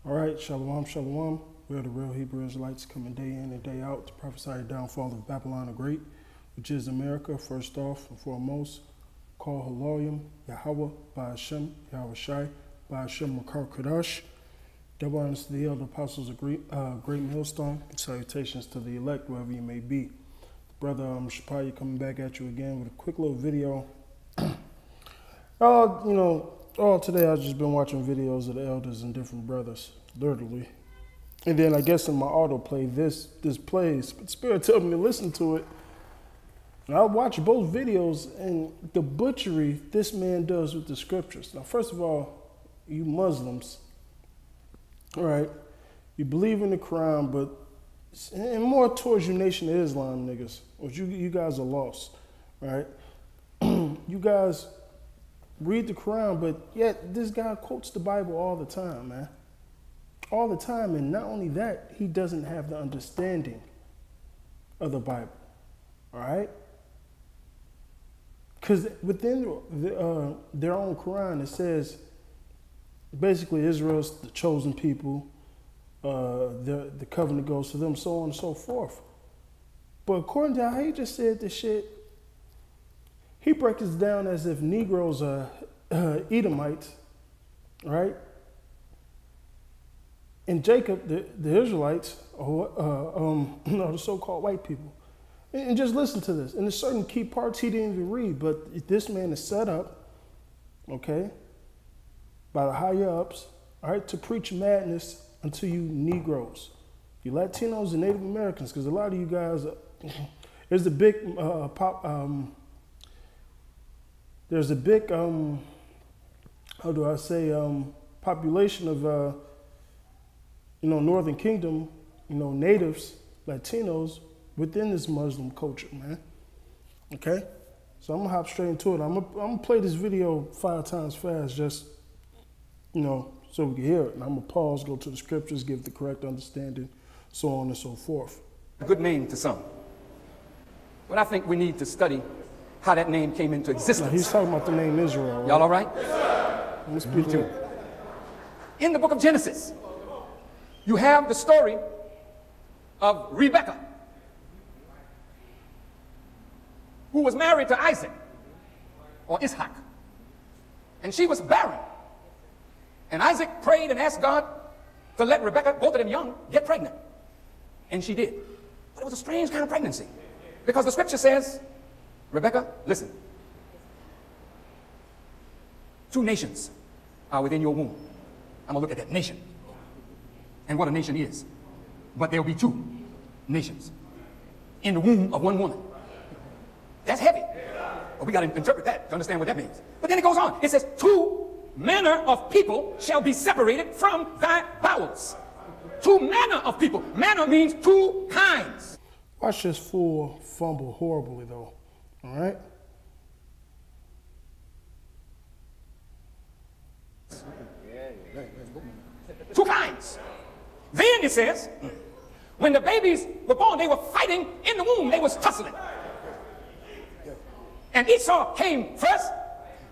All right, shalom, shalom. We are the real Hebrew Israelites coming day in and day out to prophesy the downfall of Babylon the Great, which is America. First off and foremost, call Haloyim, Yahweh, by Hashem, Yahweh Shai, by Hashem, Makar Kadash. Double honors to the elder apostles of great millstone, and salutations to the elect, wherever you may be. Brother Shapaya coming back at you again with a quick little video. All today I've just been watching videos of the elders and different brothers, literally. And then I guess in my autoplay, this plays, but Spirit told me to listen to it. And I watch both videos and the butchery this man does with the scriptures. Now, first of all, you Muslims, all right, you believe in the Quran, but and more towards you Nation of Islam niggas, which you guys are lost, right? You guys read the Quran, but yet this guy quotes the Bible all the time, man. All the time, and not only that, he doesn't have the understanding of the Bible, all right? Because within their own Quran, it says basically Israel's the chosen people, the covenant goes to them, so on and so forth. But according to how he just said this shit, he breaks it down as if Negroes are Edomites, right? And Jacob, the Israelites, are the so-called white people. And just listen to this. And there's certain key parts he didn't even read, but this man is set up, okay, by the higher ups, all right, to preach madness unto you Negroes, you Latinos and Native Americans, because a lot of you guys, there's a big population of, Northern Kingdom, natives, Latinos within this Muslim culture, man. Okay? So I'm gonna hop straight into it. I'm gonna play this video 5 times fast, just, so we can hear it. And I'm gonna pause, go to the scriptures, give the correct understanding, so on and so forth. A good name to some. But I think we need to study how that name came into existence. Now, he's talking about the name Israel, right? Y'all all right? Let's speak to it. In the book of Genesis, you have the story of Rebekah, who was married to Isaac, or Ishaq. And she was barren. And Isaac prayed and asked God to let Rebekah, both of them young, get pregnant. And she did. But it was a strange kind of pregnancy. Because the scripture says, Rebekah, listen, 2 nations are within your womb. I'm going to look at that nation and what a nation is. But there will be 2 nations in the womb of one woman. That's heavy. But we got to interpret that to understand what that means. But then it goes on. It says, 2 manner of people shall be separated from thy bowels. 2 manner of people. Manner means 2 kinds. Watch this fool fumble horribly, though. All right? Two kinds. Then it says, when the babies were born, they were fighting in the womb. They was tussling. And Esau came first,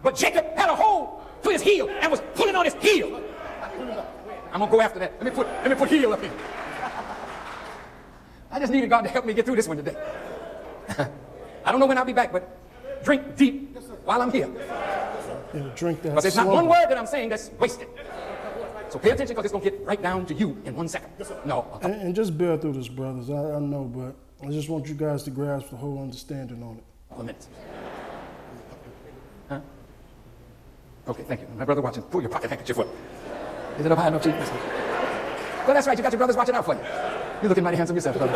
but Jacob had a hold to his heel and was pulling on his heel. I'm gonna go after that. Let me put heel up here. I just needed God to help me get through this one today. I don't know when I'll be back, but drink deep while I'm here. Yeah, drink that. Because there's not one word that I'm saying that's wasted. So pay attention, because it's going to get right down to you in 1 second. No. And just bear through this, brothers. I know, but I just want you guys to grasp the whole understanding on it. A minute. Huh? Okay, thank you. My brother watching. Pull your pocket handkerchief up. Is it up high enough, Chief? Well, that's right. You got your brothers watching out for you. You're looking mighty handsome yourself, brother.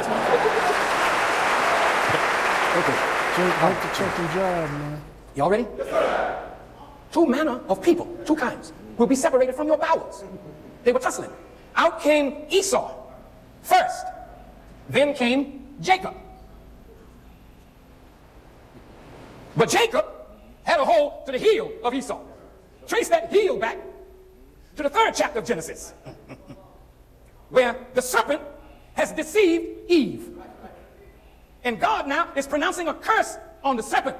Okay. Like to check your job, man. Y'all ready? 2 manner of people, 2 kinds, will be separated from your bowels. They were tussling. Out came Esau first. Then came Jacob. But Jacob had a hold to the heel of Esau. Trace that heel back to the 3rd chapter of Genesis, where the serpent has deceived Eve. And God now is pronouncing a curse on the serpent.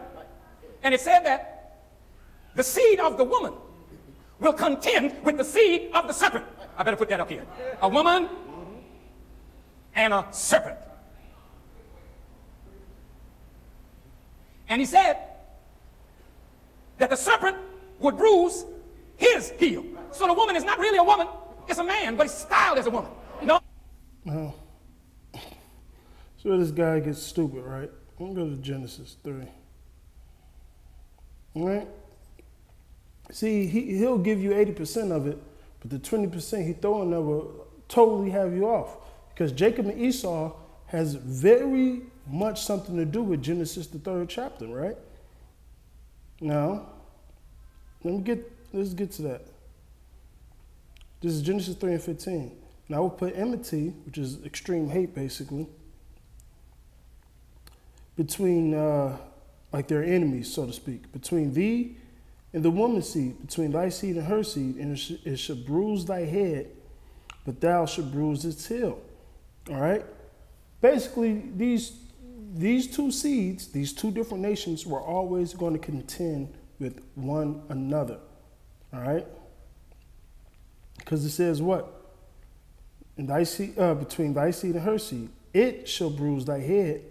And it said that the seed of the woman will contend with the seed of the serpent. I better put that up here. A woman and a serpent. And he said that the serpent would bruise his heel. So the woman is not really a woman, it's a man, but he's styled as a woman. No. No. So this guy gets stupid, right? I'm going to go to Genesis 3. All right? See, he'll give you 80% of it, but the 20% he throw in there will totally have you off. Because Jacob and Esau has very much something to do with Genesis, the 3rd chapter, right? Now, let's get to that. This is Genesis 3 and 15. Now, I will put enmity, which is extreme hate, basically, between, like their enemies, so to speak, between thee and the woman's seed, between thy seed and her seed, and it should bruise thy head, but thou should bruise its heel. All right? Basically, these two seeds, these two different nations, were always going to contend with one another. All right? Because it says what? In thy seed, between thy seed and her seed, it shall bruise thy head.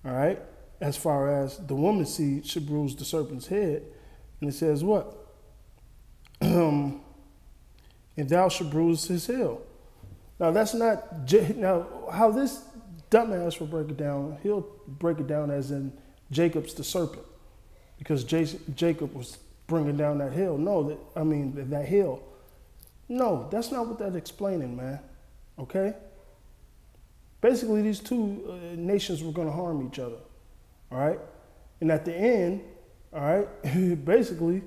All right? As far as the woman's seed should bruise the serpent's head. And it says what? And thou shalt bruise his heel. Now that's not, now how this dumbass will break it down, he'll break it down as in Jacob's the serpent. Because Jacob was bringing down that hill. No, that hill. No, that's not what that's explaining, man. Okay? Basically, these two nations were going to harm each other. All right? And at the end, all right, basically,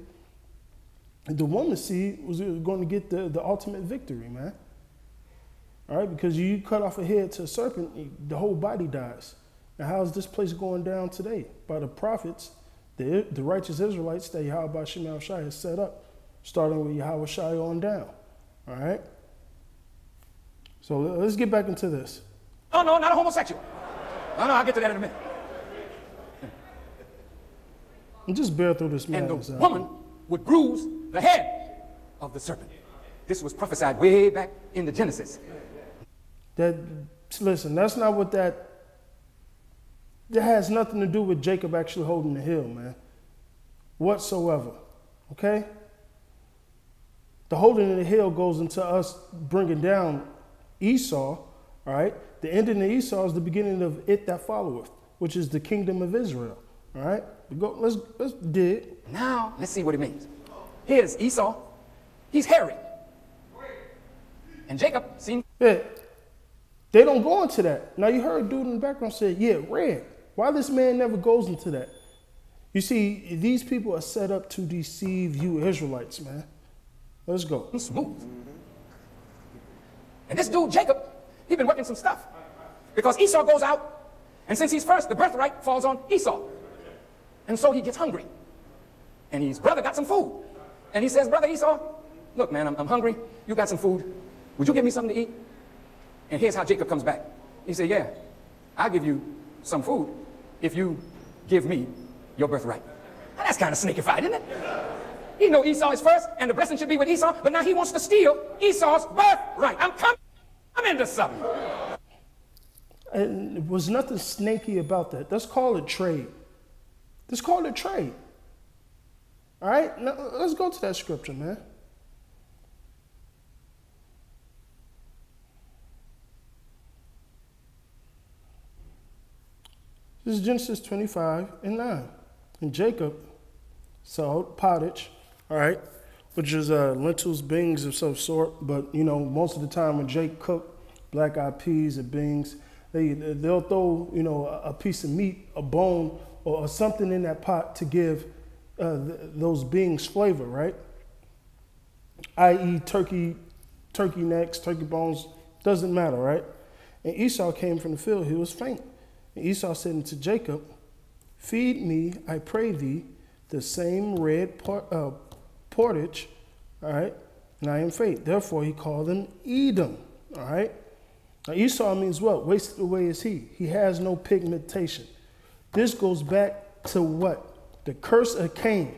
the woman's seed was going to get the ultimate victory, man. All right? Because you cut off a head to a serpent, the whole body dies. Now, how is this place going down today? By the prophets, the righteous Israelites that Yahweh Shemel Shai has set up, starting with Yahweh Shai on down. All right? So let's get back into this. Oh, no, not a homosexual. No, I'll get to that in a minute. And just bear through this man. And the woman would bruise the head of the serpent. This was prophesied way back in the Genesis. Listen, that's not what that has nothing to do with Jacob actually holding the hill, man. Whatsoever. Okay? The holding of the hill goes into us bringing down Esau, all right? The ending of Esau is the beginning of it that followeth, which is the kingdom of Israel, all right? Let's dig. Now, let's see what it means. Here's Esau. He's hairy. And Jacob seems... Yeah, they don't go into that. Now, you heard a dude in the background say, yeah, red. Why this man never goes into that? You see, these people are set up to deceive you Israelites, man. Let's go. Smooth. And this dude, Jacob, he's been working some stuff. Because Esau goes out, and since he's first, the birthright falls on Esau. And so he gets hungry. And his brother got some food. And he says, brother Esau, look, man, I'm hungry. You got some food. Would you give me something to eat? And here's how Jacob comes back. He said, yeah, I'll give you some food if you give me your birthright. Now, that's kind of snakified, isn't it? He know Esau is first, and the blessing should be with Esau, but now he wants to steal Esau's birthright. I'm into something. And there was nothing snaky about that. Let's call it trade. Let's call it trade. All right? Now, let's go to that scripture, man. This is Genesis 25 and 9. And Jacob sowed pottage, all right, which is lentils, beans of some sort. But, you know, most of the time when Jake cooked black-eyed peas or beans, they'll throw, you know, a piece of meat, a bone, or something in that pot to give those beans flavor, right? I.e. turkey necks, turkey bones, doesn't matter, right? And Esau came from the field, he was faint. And Esau said unto Jacob, feed me, I pray thee, the same red portage, all right, and I am faint. Therefore he called him Edom, all right? Now Esau means what? Wasted away is he. He has no pigmentation. This goes back to what? The curse of Cain.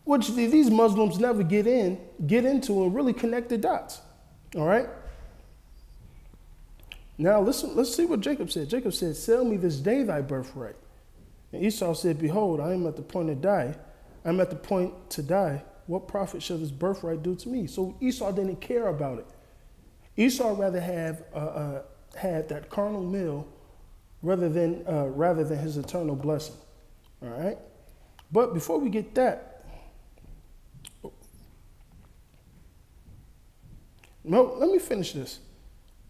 which these Muslims never get into and really connect the dots. All right? Now listen, let's see what Jacob said. Jacob said, sell me this day thy birthright. And Esau said, behold, I am at the point to die. I'm at the point to die. What profit shall this birthright do to me? So Esau didn't care about it. Esau rather have had that carnal meal rather than his eternal blessing. All right? But before we get that, no, let me finish this.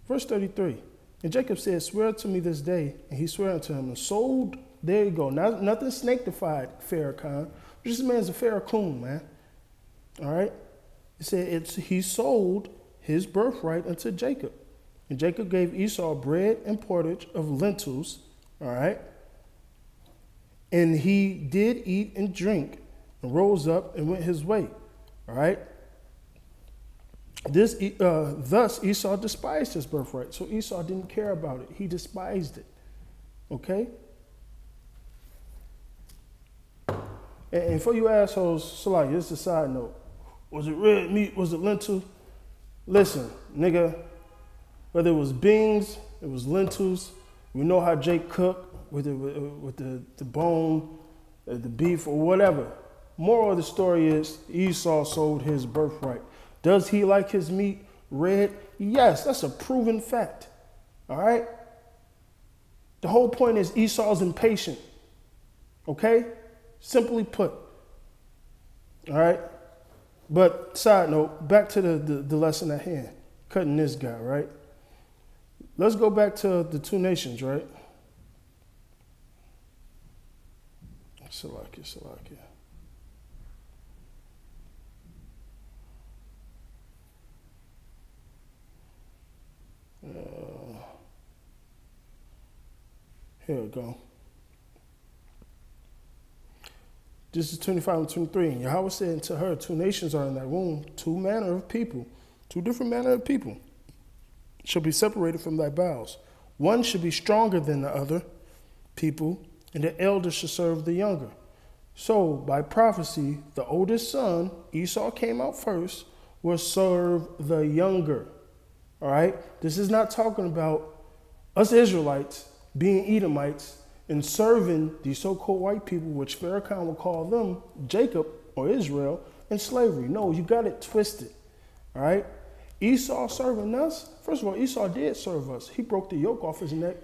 Verse 33. And Jacob said, swear to me this day. And he swore unto him and sold. There you go. Now, nothing snakeified, Farrakhan. This man's a Farrakhan, man. All right? He said he sold his birthright unto Jacob. And Jacob gave Esau bread and portage of lentils. All right? And he did eat and drink and rose up and went his way. All right? Thus Esau despised his birthright. So Esau didn't care about it. He despised it. Okay? And for you assholes, Salaki, this is a side note. Was it red meat? Was it lentil? Listen, nigga, whether it was beans, it was lentils, we know how Jake cooked with the bone, the beef, or whatever. Moral of the story is Esau sold his birthright. Does he like his meat red? Yes, that's a proven fact. All right? The whole point is Esau's impatient. Okay? Simply put. All right? But side note, back to the lesson at hand. Cutting this guy, right? Let's go back to the two nations, right? Salakia. Here we go. This is 25 and 23. And Yahweh said to her, two nations are in thy womb, two different manner of people shall be separated from thy bowels. One shall be stronger than the other people, and the elder shall serve the younger. So by prophecy, the oldest son, Esau came out first, will serve the younger. All right? This is not talking about us Israelites being Edomites and serving these so-called white people, which Farrakhan will call them, Jacob or Israel, in slavery. No, you got it twisted. All right? Esau serving us. First of all, Esau did serve us. He broke the yoke off his neck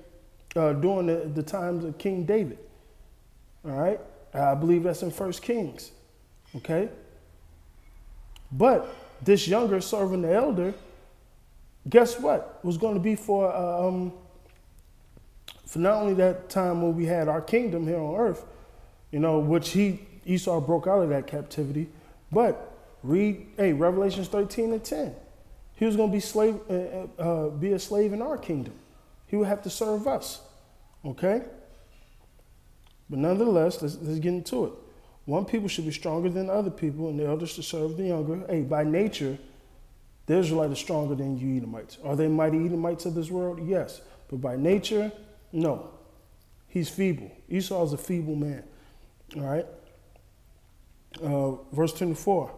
during the times of King David. All right? I believe that's in 1 Kings. Okay? But this younger serving the elder, guess what? Was going to be for not only that time when we had our kingdom here on earth, which Esau broke out of that captivity, but read, Revelations 13 and 10. He was going to be a slave in our kingdom. He would have to serve us, okay? But nonetheless, let's get into it. One people should be stronger than the other people, and the elders should serve the younger. By nature, the Israelites are stronger than you Edomites. Are they mighty Edomites of this world? Yes. But by nature, no. He's feeble. Esau is a feeble man. All right? Verse 24.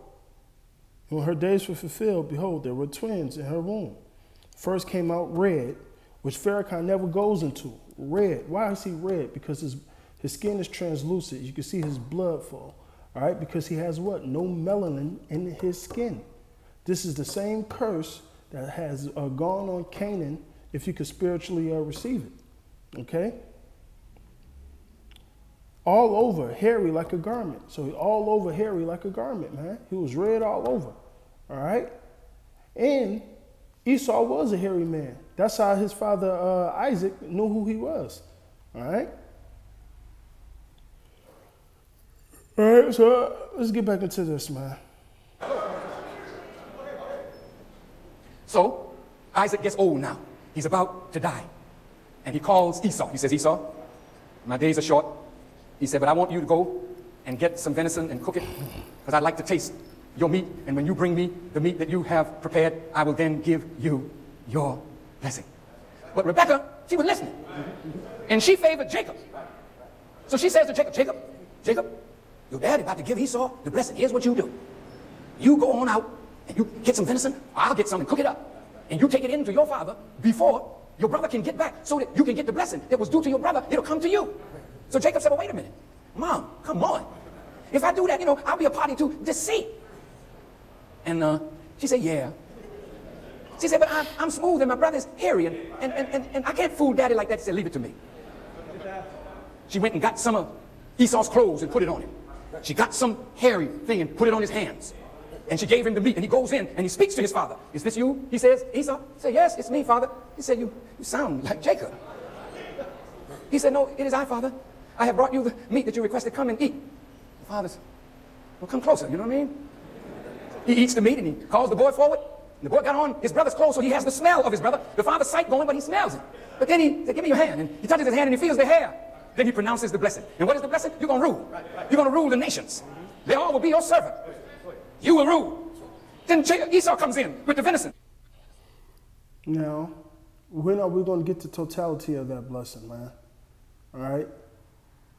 When her days were fulfilled, behold, there were twins in her womb. First came out red, which Farrakhan never goes into. Red. Why is he red? Because his skin is translucent. You can see his blood flow. All right? Because he has what? No melanin in his skin. This is the same curse that has gone on Canaan if you could spiritually receive it. Okay? All over, hairy like a garment. So all over, hairy like a garment, man. He was red all over. All right? And Esau was a hairy man. That's how his father Isaac knew who he was. All right? All right, so let's get back into this, man. So Isaac gets old now. He's about to die. And he calls Esau. He says, Esau, my days are short. He said, but I want you to go and get some venison and cook it, because I'd like to taste your meat. And when you bring me the meat that you have prepared, I will then give you your blessing. But Rebekah, she was listening. And she favored Jacob. So she says to Jacob, Jacob, your daddy about to give Esau the blessing. Here's what you do. You go on out and you get some venison, or I'll get some and cook it up. And you take it in to your father before your brother can get back so that you can get the blessing that was due to your brother. It'll come to you. So Jacob said, well, wait a minute. Mom, come on. If I do that, I'll be a party to deceit. And she said, yeah. She said, but I'm smooth and my brother's hairy and I can't fool daddy like that. She said, leave it to me. She went and got some of Esau's clothes and put it on him. She got some hairy thing and put it on his hands. And she gave him the meat, and he goes in and he speaks to his father. Is this you? He says, Esau? He said, yes, it's me, father. He said, you sound like Jacob. He said, no, it is I, father. I have brought you the meat that you requested. Come and eat. The father said, well, come closer, you know what I mean? He eats the meat and he calls the boy forward. And the boy got on his brother's clothes, so he has the smell of his brother. The father's sight going, but he smells it. But then he said, give me your hand. And he touches his hand and he feels the hair. Then he pronounces the blessing. And what is the blessing? You're going to rule. You're going to rule the nations. They all will be your servant. You will rule. Then Esau comes in with the venison. Now, when are we going to get the totality of that blessing, man? All right?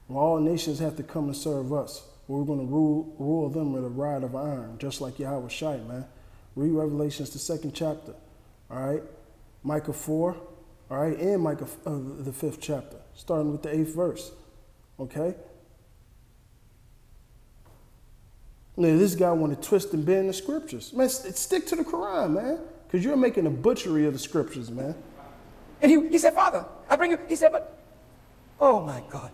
Well, all nations have to come and serve us. We're going to rule them with a rod of iron, just like Yahweh Shai, man. Read Revelations, the 2nd chapter. All right? Micah 4, all right? And Micah, the 5th chapter, starting with the 8th verse. Okay? Now, this guy want to twist and bend the scriptures. Man, stick to the Quran, man, because you're making a butchery of the scriptures, man. And he said, Father, I bring you. He said, but, oh my God,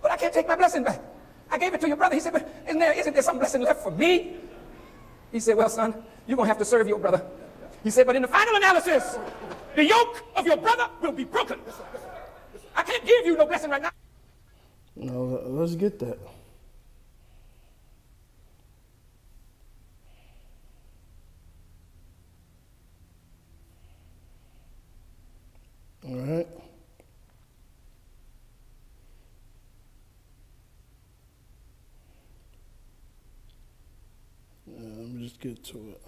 but I can't take my blessing back. I gave it to your brother. He said, but isn't there some blessing left for me? He said, well, son, you're going to have to serve your brother. He said, but in the final analysis, the yoke of your brother will be broken. I can't give you no blessing right now. No, let's get that. All right. Let me just get to it.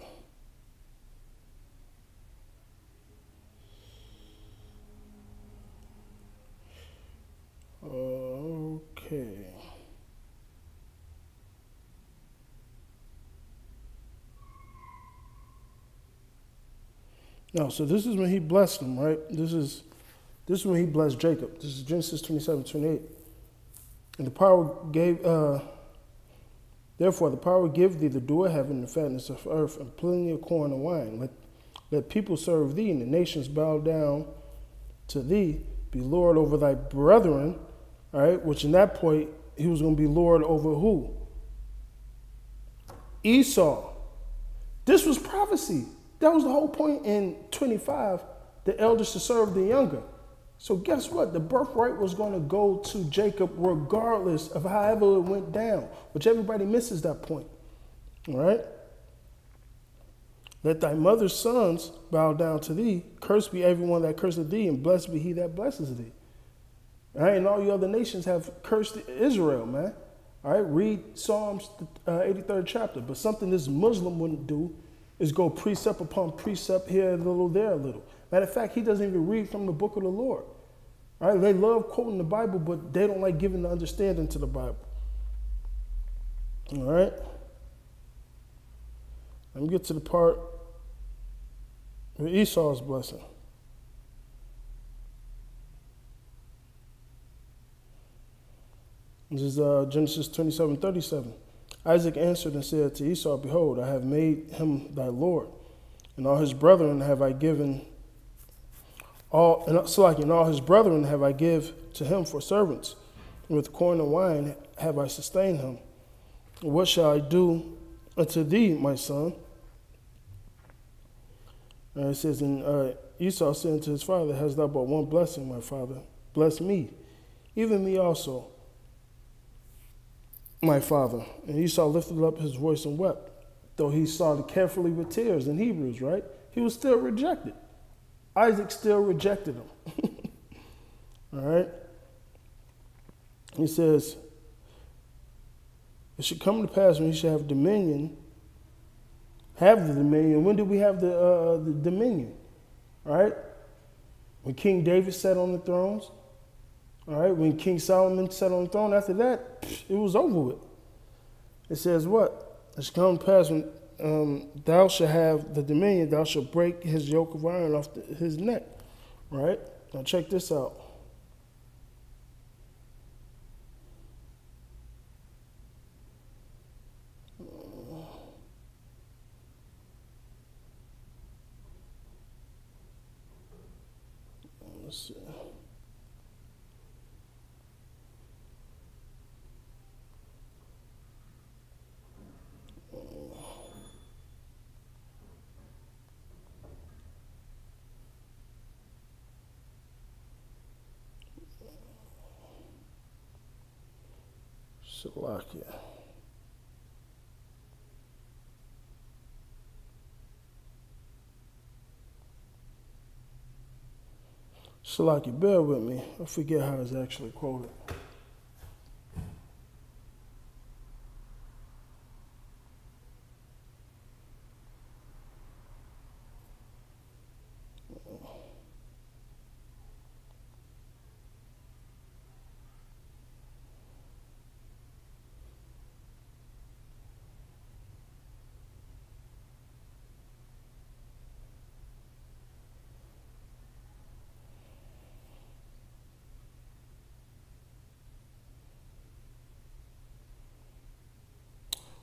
Okay. No, so this is when he blessed him, right? This is when he blessed Jacob. This is Genesis 27:28. And the power gave, therefore the power give thee the dew of heaven, the fatness of earth, and plenty of corn and wine. Let people serve thee, and the nations bow down to thee. Be Lord over thy brethren, all right? Which in that point, he was going to be Lord over who? Esau. This was prophecy. That was the whole point in 25, the elders to serve the younger. So guess what? The birthright was going to go to Jacob regardless of however it went down, which everybody misses that point. All right? Let thy mother's sons bow down to thee. Cursed be everyone that curseth thee, and blessed be he that blesses thee. All right? And all you other nations have cursed Israel, man. All right? Read Psalms 83rd chapter. But something this Muslim wouldn't do is go precept upon precept, here a little, there a little. Matter of fact, he doesn't even read from the book of the Lord. All right? They love quoting the Bible, but they don't like giving the understanding to the Bible. All right? Let me get to the part with Esau's blessing. This is Genesis 27:37. Isaac answered and said to Esau, behold, I have made him thy Lord, and all his brethren have I given all his brethren have I give to him for servants, and with corn and wine have I sustained him. What shall I do unto thee, my son? And it says, and Esau said unto his father, hast thou but one blessing, my father? Bless me, even me also, my father. And Esau lifted up his voice and wept, though he saw it carefully with tears in Hebrews, right? He was still rejected. Isaac still rejected him. All right? He says, it should come to pass when he shall have dominion, have the dominion. When did we have the dominion? All right? When King David sat on the thrones. All right? When King Solomon sat on the throne, after that, it was over with. It says what? It shall come to pass when thou shalt have the dominion, thou shalt break his yoke of iron off his neck. Right? Now check this out. Let's see. Salakia. Salakia, bear with me. I forget how it's actually quoted.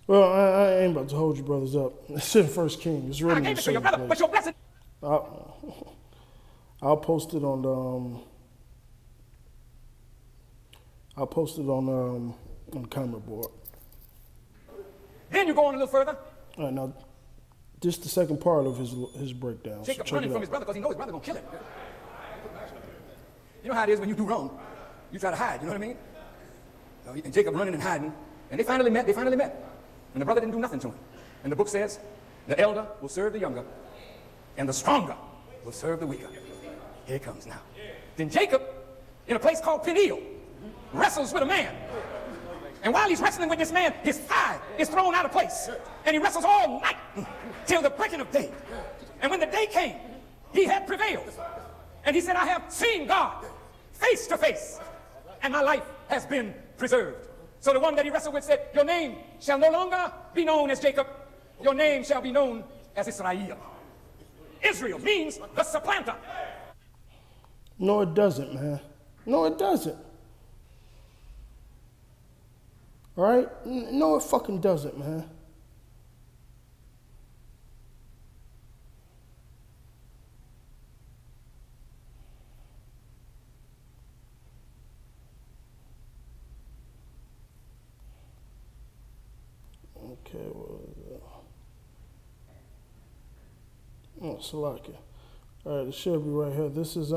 Well, I ain't about to hold you brothers up. It's in First King. It's really in the same place. But your blessing. I'll post it on the on the comment board. Then you go on a little further. All right, now just the second part of his breakdown. Jacob So running from his brother because he knows his brother gonna kill him. You know how it is when you do wrong, you try to hide. You know what I mean? And Jacob running and hiding, and they finally met. And the brother didn't do nothing to him. And the book says, the elder will serve the younger, and the stronger will serve the weaker. Here it comes now. Then Jacob, in a place called Peniel, wrestles with a man. And while he's wrestling with this man, his thigh is thrown out of place. And he wrestles all night till the breaking of day. And when the day came, he had prevailed. And he said, I have seen God face to face, and my life has been preserved. So the one that he wrestled with said, your name shall no longer be known as Jacob. Your name shall be known as Israel. Israel means the supplanter. No, it doesn't, man. No, it doesn't. All right? No, it fucking doesn't, man. Okay, what is that? Oh, Salakia. All right, it should be right here. This is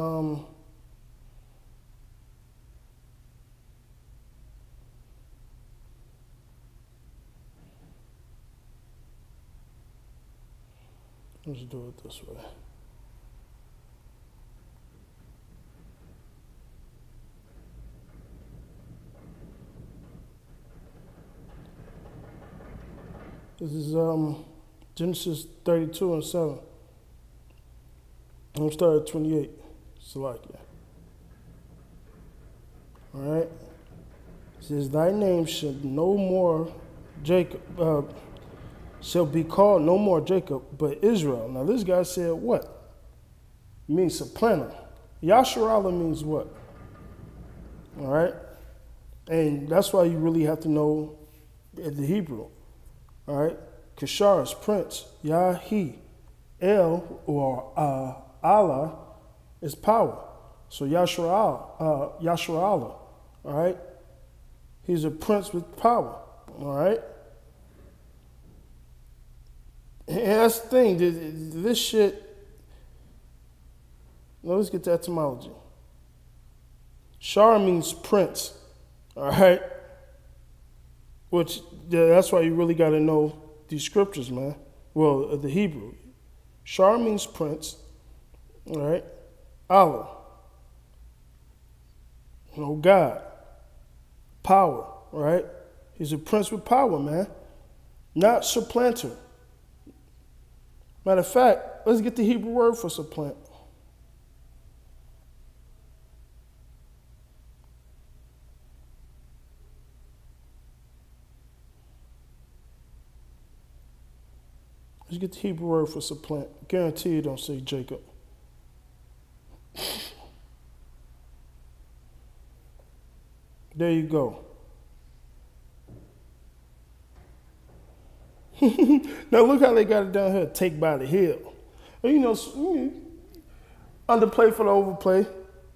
let's do it this way. This is Genesis 32 and 7. I'm going to start at 28. Salakia. All right. It says, thy name shall no more Jacob, shall be called no more Jacob, but Israel. Now this guy said what? It means supplanter. Yasharallah means what? All right. And that's why you really have to know the Hebrew. All right. Kashar is prince. Yahi. El or Allah is power. So Yasharallah. All right. He's a prince with power. All right. And that's the thing. This shit. Let's get to etymology. Shar means prince. All right. Which, that's why you really got to know these scriptures, man. Well, the Hebrew. Shar means prince. All right. Allah. God. Power. All right. He's a prince with power, man. Not supplanter. Matter of fact, let's get the Hebrew word for supplant. Let's get the Hebrew word for supplant. Guarantee you don't say Jacob. There you go. Now look how they got it down here. Take by the heel. And, you know, underplay for the overplay,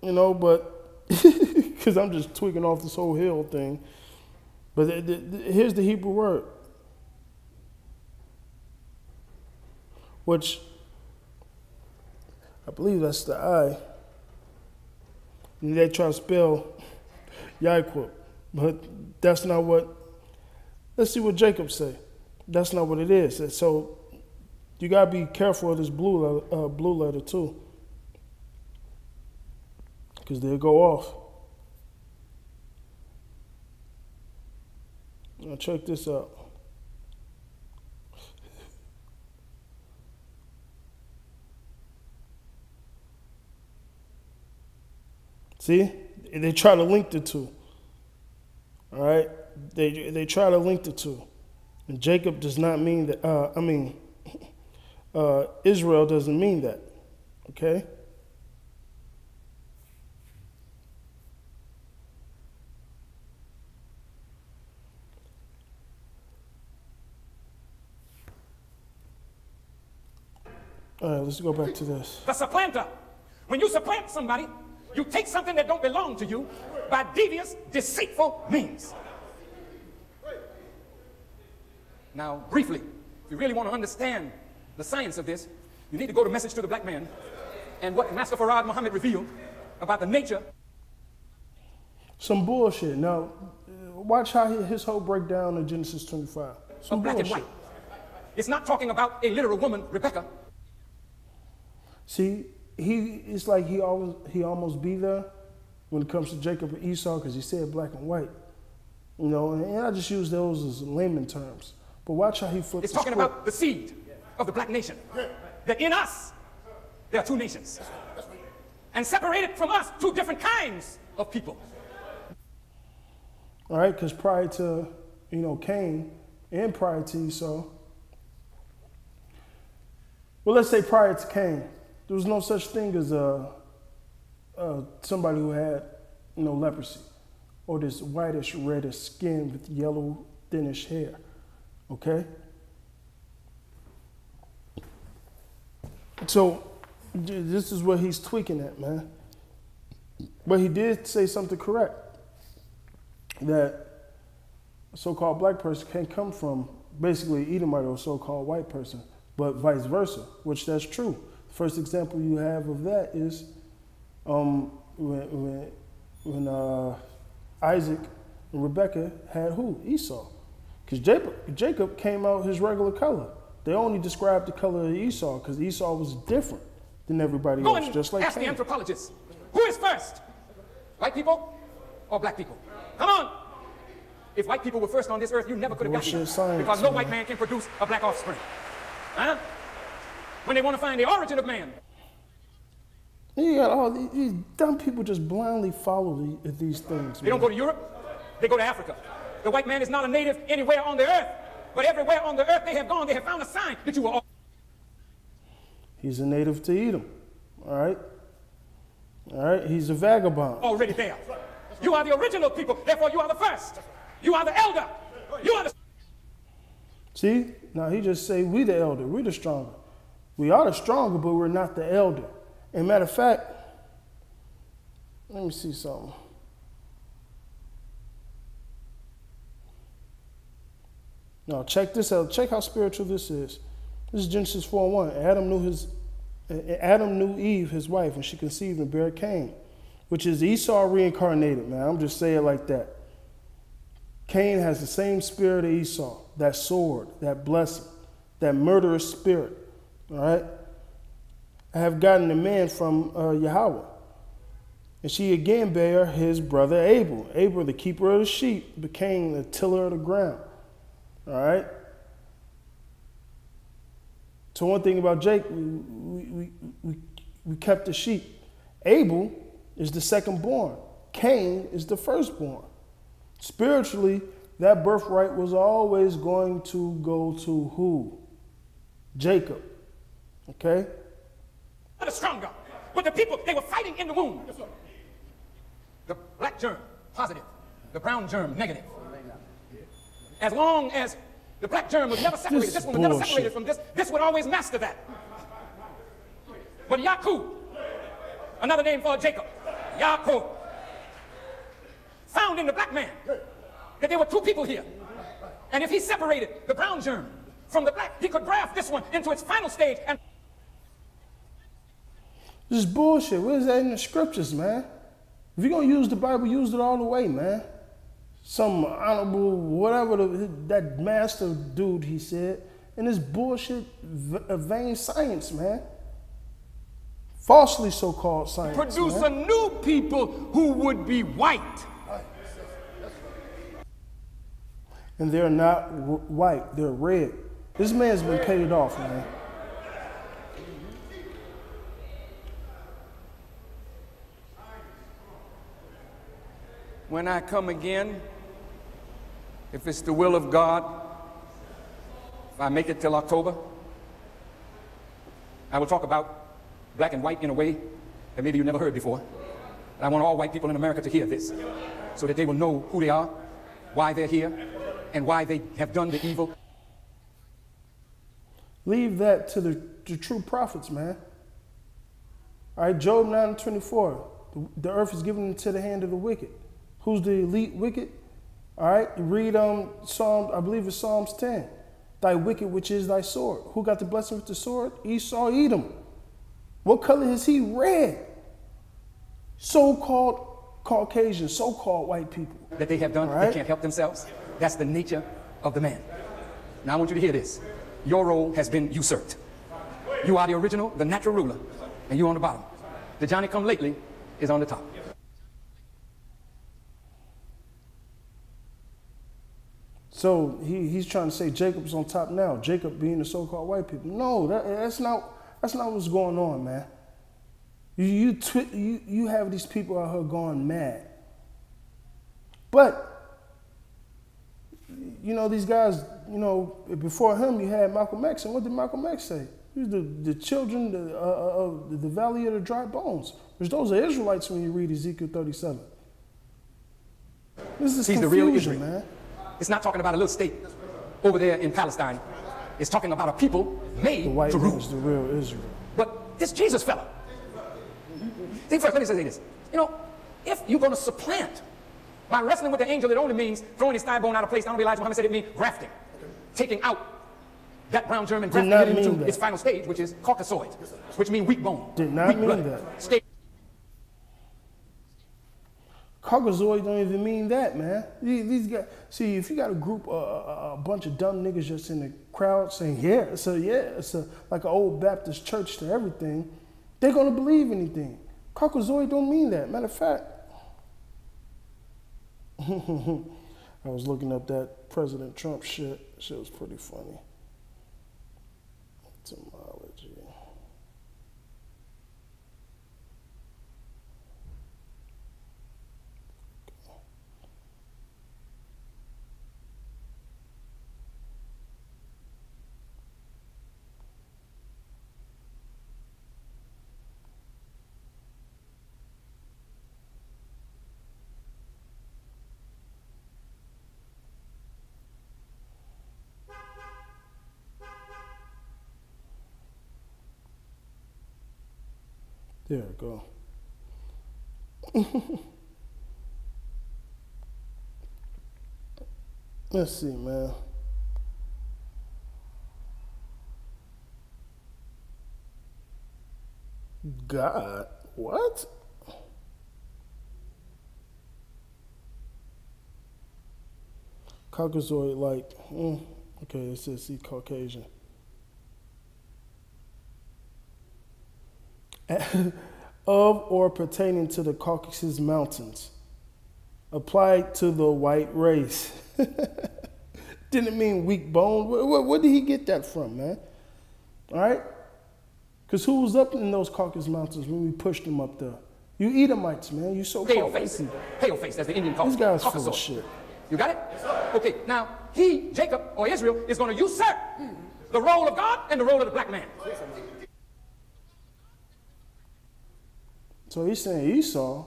you know, but because I'm just tweaking off this whole hill thing. But here's the Hebrew word, which I believe that's the I. And they try to spell Yaquib, but that's not what. Let's see what Jacob say. That's not what it is. So you gotta be careful of this blue letter too, because they'll go off. Now check this out. See, they try to link the two. All right, they try to link the two, and Jacob does not mean that. Israel doesn't mean that. Okay. All right, let's go back to this. The supplanter. When you supplant somebody, you take something that don't belong to you by devious, deceitful means. Now, briefly, if you really want to understand the science of this, you need to go to Message to the Black Man and what Master Farad Muhammad revealed about the nature. Some bullshit. Now, watch how his whole breakdown in Genesis 25. Some black bullshit. and white. It's not talking about a literal woman, Rebecca. See, it's like he almost be there when it comes to Jacob and Esau, because he said black and white. You know, and I just use those as layman terms. But watch how he flips. It's talking about the seed of the black nation. That in us, there are two nations. And separated from us, two different kinds of people. All right, because prior to, Cain and prior to Esau, well, let's say prior to Cain, there was no such thing as somebody who had, leprosy, or this whitish, reddish skin with yellow, thinnish hair. Okay? So this is what he's tweaking at, man. But he did say something correct, that a so-called black person can't come from basically Edomite or a so-called white person, but vice versa, which that's true. The first example you have of that is when Isaac and Rebekah had who? Esau. Because Jacob came out his regular color. They only described the color of Esau because Esau was different than everybody else, just like ask Cain. the anthropologists, who is first? White people or black people? Come on. If white people were first on this earth, you never could have gotten here. Science, because no white man can produce a black offspring. Huh? When they want to find the origin of man. You got all these dumb people just blindly follow these things. They don't go to Europe, they go to Africa. The white man is not a native anywhere on the earth, but everywhere on the earth they have gone, they have found a sign that you were all. He's a native to Edom, all right? All right, he's a vagabond. Already there. You are the original people, therefore you are the first. You are the elder. You are the... See, now he just say we the elder, we the stronger. We are the stronger, but we're not the elder. And matter of fact, let me see something. Now check this out. Check how spiritual this is. This is Genesis 4:1. Adam knew Eve, his wife, and she conceived and bare Cain, which is Esau reincarnated, man. I'm just saying it like that. Cain has the same spirit of Esau, that sword, that blessing, that murderous spirit, all right? I have gotten a man from Yahweh. And she again bare his brother Abel. Abel, the keeper of the sheep, became the tiller of the ground, all right? So one thing about Jake, we kept the sheep. Abel is the second born. Cain is the firstborn. Spiritually, that birthright was always going to go to who? Jacob. Okay? The stronger. But the people, they were fighting in the womb. The black germ, positive. The brown germ, negative. As long as the black germ was never separated, this one was never separated from this would always master that. But Yaakov, another name for Jacob, Yaakov, found in the black man that there were two people here. And if he separated the brown germ from the black, he could graft this one into its final stage. And this is bullshit. Where's that in the scriptures, man? If you're going to use the Bible, use it all the way, man. Some honorable, whatever that master dude he said. And this bullshit, vain science, man. Falsely so-called science, produce man. a new people who would be white. And they're not white, they're red. This man's been paid off, man. When I come again, if it's the will of God, if I make it till October, I will talk about black and white in a way that maybe you never heard before. And I want all white people in America to hear this, so that they will know who they are, why they're here, and why they have done the evil. Leave that to the true prophets, man. All right, Job 9:24. The earth is given into the hand of the wicked. Who's the elite wicked? All right, read Psalm, I believe it's Psalms 10. Thy wicked, which is thy sword. Who got the blessing with the sword? Esau, Edom. What color is he? Red. So-called Caucasian, so-called white people. That they have done, right? They can't help themselves. That's the nature of the man. Now I want you to hear this. Your role has been usurped. You are the original, the natural ruler, and you're on the bottom. The Johnny-come-lately is on the top. So he's trying to say Jacob's on top now. Jacob being the so-called white people. No, that's not what's going on, man. You have these people out here going mad. But you know these guys. You know before him you had Malcolm X, and what did Malcolm X say? He was the children of the valley of the dry bones. Which those are Israelites when you read Ezekiel 37. This is He's the real confusion, Israel. man. It's not talking about a little state over there in Palestine. It's talking about a people made The white to man rule. is the real Israel. But this Jesus fella, think first, let me say this. You know, if you're going to supplant by wrestling with the angel, it only means throwing his thigh bone out of place. I don't realize Muhammad said it means grafting, taking out that brown germ and grafting it into its final stage, which is Caucasoid, which means weak bone. Did not mean blood. that. Caucasoid don't even mean that, man. These guys, see, if you got a group, a bunch of dumb niggas just in the crowd saying, it's like an old Baptist church to everything, they're gonna believe anything. Caucasoid don't mean that. Matter of fact, I was looking up that President Trump shit. Shit was pretty funny. Etymology. There we go. Let's see, man. God, what? Caucasoid, like, okay, it says see Caucasian. Of or pertaining to the Caucasus Mountains, applied to the white race. Didn't mean weak bone. Where did he get that from, man? All right? Because who was up in those Caucasus Mountains when we pushed them up there? You Edomites, man. You so pale face. Pale face, that's the Indian culture. These guys full of shit. You got it? Okay, now he, Jacob, or Israel, is going to usurp the role of God and the role of the black man. So he's saying Esau,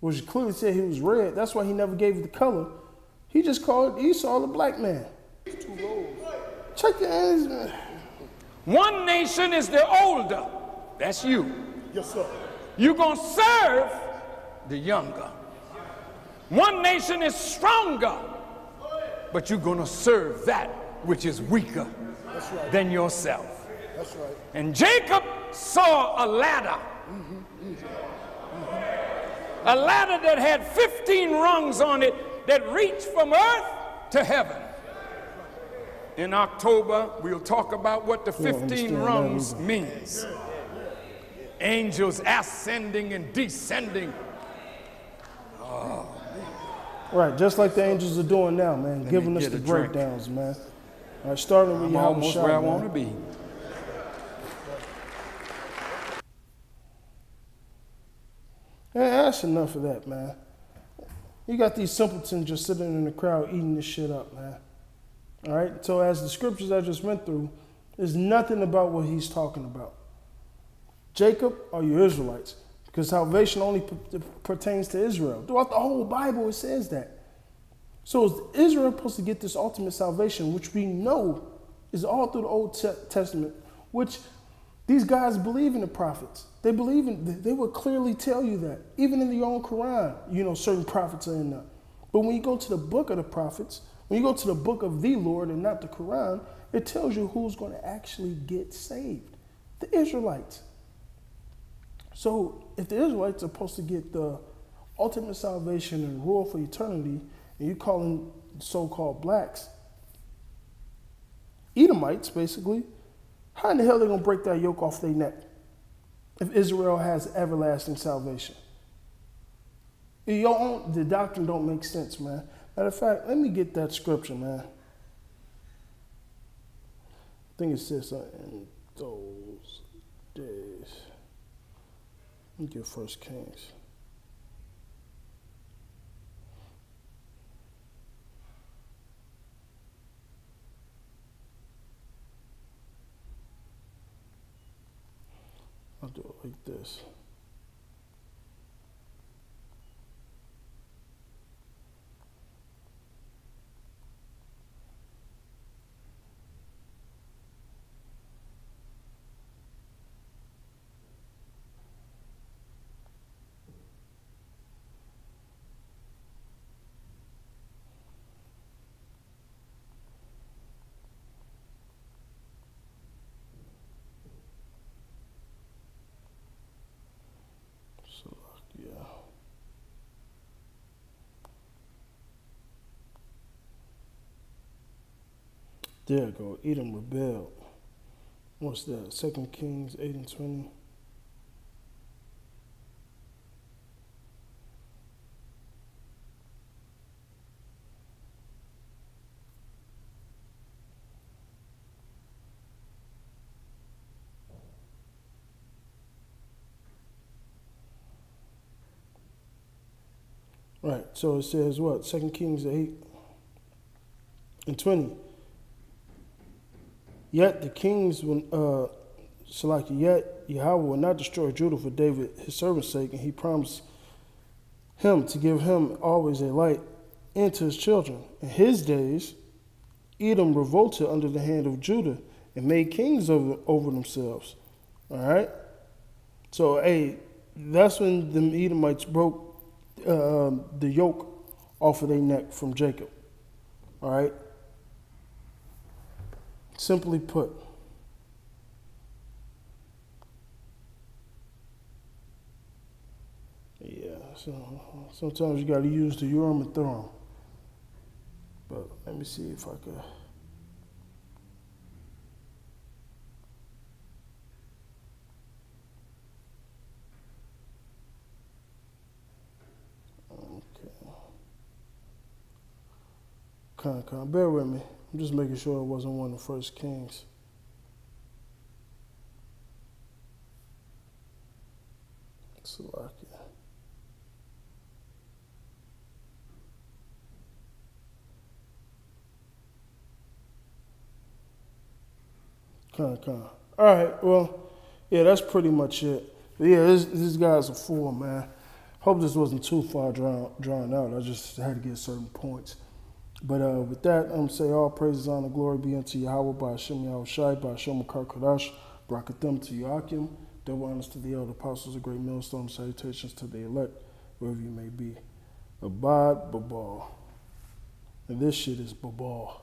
which clearly said he was red. That's why he never gave it the color. He just called Esau the black man. Two roles. Check your hands, man. One nation is the older. That's you. Yes, sir. You're going to serve the younger. One nation is stronger, but you're going to serve that which is weaker than yourself. That's right. And Jacob saw a ladder. A ladder that had 15 rungs on it that reached from earth to heaven. In October, we'll talk about what the 15 rungs means. Angels ascending and descending. Right, just like the angels are doing now, man, giving us the breakdowns, man. All right, starting with I'm almost where I want to be. That's enough of that, man. You got these simpletons just sitting in the crowd eating this shit up, man. All right, so as the scriptures I just went through, there's nothing about what he's talking about. Jacob are your Israelites, because salvation only pertains to Israel. Throughout the whole Bible, it says that. So is Israel supposed to get this ultimate salvation, which we know is all through the Old Testament, which these guys believe in the prophets. They believe in, they will clearly tell you that. Even in your own Quran, you know, certain prophets are in there. But when you go to the book of the prophets, when you go to the book of the Lord and not the Quran, it tells you who's going to actually get saved. The Israelites. So if the Israelites are supposed to get the ultimate salvation and rule for eternity, and you calling so-called blacks Edomites, basically, how in the hell are they going to break that yoke off their neck if Israel has everlasting salvation? The doctrine don't make sense, man. Matter of fact, let me get that scripture, man. I think it says in those days. Let me get 1 Kings. I'll do it like this. There you go. Edom rebelled. What's that? 2 Kings 8:20. Right. So it says what? 2 Kings 8:20. Yet the kings, yet Yahweh will not destroy Judah for David, his servant's sake, and he promised him to give him always a light and to his children. In his days, Edom revolted under the hand of Judah and made kings over themselves. All right? So, hey, that's when the Edomites broke the yoke off of their neck from Jacob. All right? Simply put, yeah, so sometimes you got to use the Urim and Thummim. But let me see if I could. Okay. Bear with me. I'm just making sure it wasn't one of the first kings. Salakia. All right, well, yeah, that's pretty much it. But yeah, this guy's a fool, man. Hope this wasn't too far drawn out. I just had to get certain points. But with that, I'm going to say all praises, honor, glory be unto Yahweh, by Hashem Yahweh Shai, by Hashem Makar Kadash, Brakathum to Yakim, double honors to the elder apostles, a great millstone, salutations to the elect, wherever you may be. Abad Babal. And this shit is Babal.